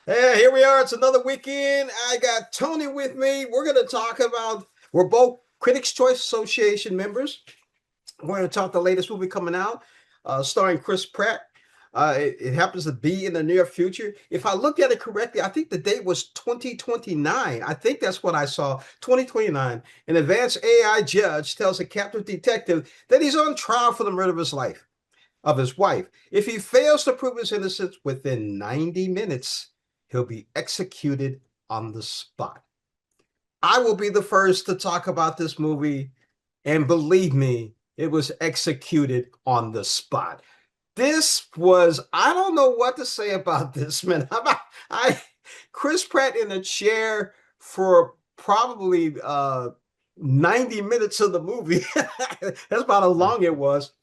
Hey, here we are. It's another weekend. I got Tony with me. We're both Critics' Choice Association members. We're going to talk the latest movie coming out, starring Chris Pratt. It happens to be in the near future. If I looked at it correctly, I think the date was 2029. I think that's what I saw, 2029. An advanced AI judge tells a captive detective that he's on trial for the murder of his wife. If he fails to prove his innocence within 90 minutes, he'll be executed on the spot. I will be the first to talk about this movie, and believe me, it was executed on the spot. I don't know what to say about this, man. I Chris Pratt in a chair for probably 90 minutes of the movie. That's about how long it was.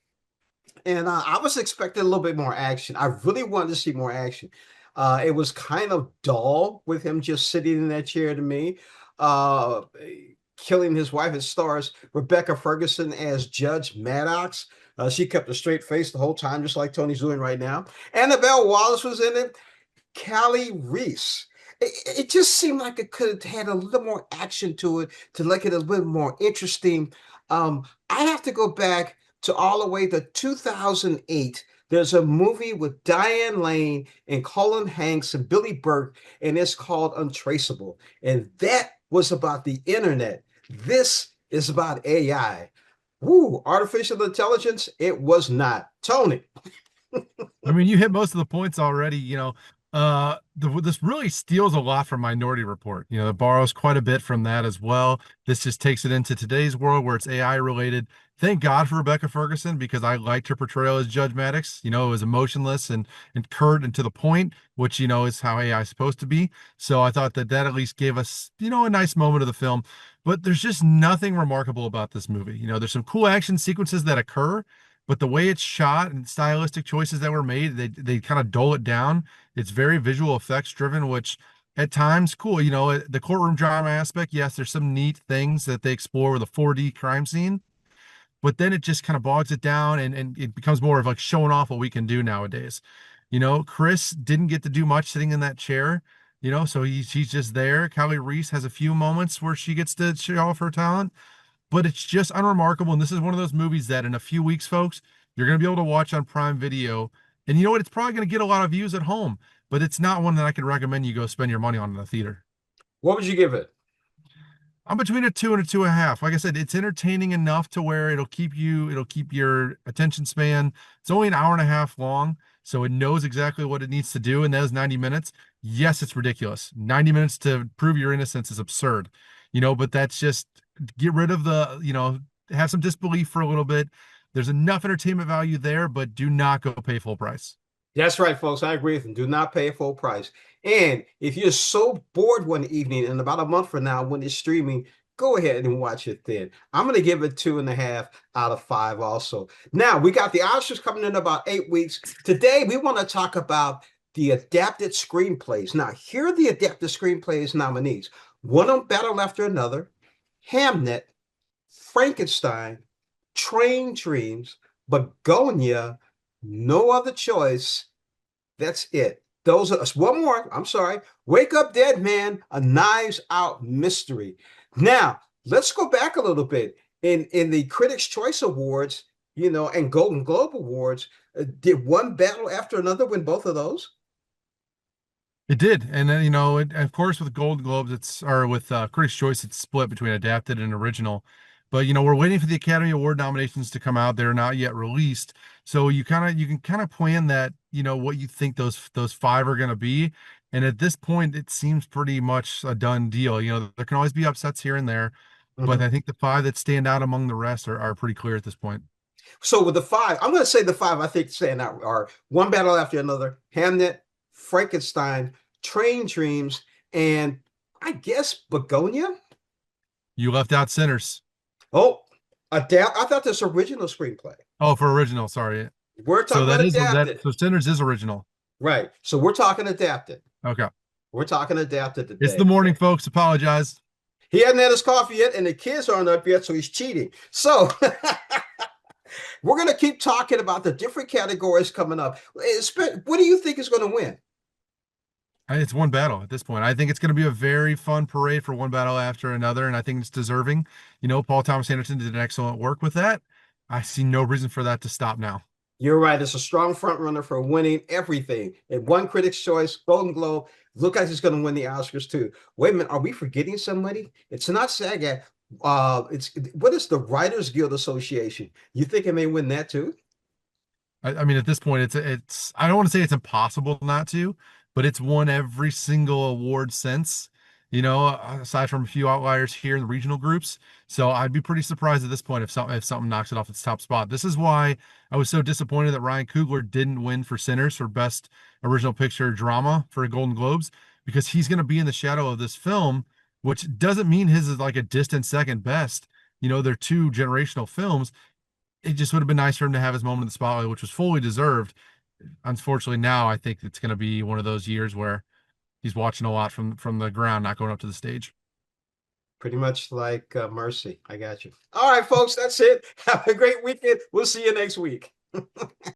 And I was expecting a little bit more action. I really wanted to see more action. It was kind of dull with him just sitting in that chair to me. Uh, Killing his wife. It stars Rebecca Ferguson as Judge Maddox. She kept a straight face the whole time, just like Tony's doing right now. Annabelle Wallace was in it. Callie Reese. It just seemed like it could have had a little more action to it to make it a little more interesting. I have to go back to all the way to 2008. There's a movie with Diane Lane and Colin Hanks and Billy Burke, and it's called Untraceable. And that was about the internet. This is about AI. Woo, artificial intelligence? It was not. Tony. I mean, you hit most of the points already. This really steals a lot from Minority Report. It borrows quite a bit from that as well. This just takes it into today's world where it's AI related. Thank God for Rebecca Ferguson because I liked her portrayal as Judge Maddox. It was emotionless and curt and to the point, which is how AI is supposed to be. So I thought that at least gave us a nice moment of the film. But there's just nothing remarkable about this movie. There's some cool action sequences that occur, but the way it's shot and stylistic choices that were made, they kind of dull it down. It's very visual effects driven, which at times cool. The courtroom drama aspect, yes, there's some neat things that they explore with a 4D crime scene, but then it just kind of bogs it down and it becomes more of like showing off what we can do nowadays. Chris didn't get to do much sitting in that chair, so he's just there. Callie Reese has a few moments where she gets to show off her talent, but it's just unremarkable. And this is one of those movies that in a few weeks, folks, you're going to be able to watch on Prime Video. And you know what? It's probably going to get a lot of views at home, but it's not one that I could recommend you go spend your money on in the theater. What would you give it? I'm between a 2 and a 2.5. Like I said, it's entertaining enough to where it'll keep your attention span. It's only an hour and a half long, so it knows exactly what it needs to do in those 90 minutes. Yes, it's ridiculous. 90 minutes to prove your innocence is absurd, but that's just get rid of have some disbelief for a little bit. There's enough entertainment value there, but do not go pay full price. That's right, folks. I agree with them. Do not pay full price. And if you're so bored one evening and about a month from now when it's streaming, go ahead and watch it then. I'm going to give it 2.5 out of 5 also. Now, we got the Oscars coming in about 8 weeks. Today, we want to talk about the adapted screenplays. Now, here are the adapted screenplays nominees. One of them battle after another, Hamnet, Frankenstein, Train Dreams, Begonia, No Other Choice. That's it. Those are one more. I'm sorry. Wake Up Dead Man, a Knives Out mystery. Now, let's go back a little bit. In the Critics' Choice Awards, and Golden Globe Awards, did one battle after another win both of those? It did, and then of course, with Gold Globes, or with Critics' Choice, it's split between adapted and original. But we're waiting for the Academy Award nominations to come out. They're not yet released, so you can kind of plan that what you think those five are going to be. And at this point, it seems pretty much a done deal. There can always be upsets here and there, but Mhm. I think the five that stand out among the rest are pretty clear at this point. So with the five, I'm going to say the five I think stand out are One Battle After Another, Hamnet, Frankenstein, Train Dreams, and I guess Begonia. You left out Sinners. Oh, adapt. I thought this original screenplay. Oh, for original, sorry. We're So talking about adapted, so Sinners is original. right? So we're talking adapted. Okay. We're talking adapted It's today. the morning, folks. Apologize. He hadn't had his coffee yet, and the kids aren't up yet, so he's cheating. So we're going to keep talking about the different categories coming up. What do you think is going to win? It's one battle at this point. I think it's going to be a very fun parade for one battle after another, and I think it's deserving. Paul Thomas Anderson did an excellent work with that. I see no reason for that to stop now. You're right. It's a strong front runner for winning everything. It won Critics' Choice, Golden Globe. Look like he's going to win the Oscars too. Wait a minute, are we forgetting somebody? It's not SAG. It's what is the Writers Guild Association? You think it may win that too? I mean, at this point, it's I don't want to say it's impossible not to, but it's won every single award since, aside from a few outliers here in the regional groups. So I'd be pretty surprised at this point if something knocks it off its top spot. This is why I was so disappointed that Ryan Coogler didn't win for Sinners for Best Original Picture Drama for Golden Globes, because he's going to be in the shadow of this film, which doesn't mean his is like a distant second best. They're two generational films. It just would have been nice for him to have his moment in the spotlight, which was fully deserved. Unfortunately, now I think it's going to be one of those years where he's watching a lot from the ground, not going up to the stage. Pretty much like Mercy. I got you. All right, folks, that's it. Have a great weekend. We'll see you next week.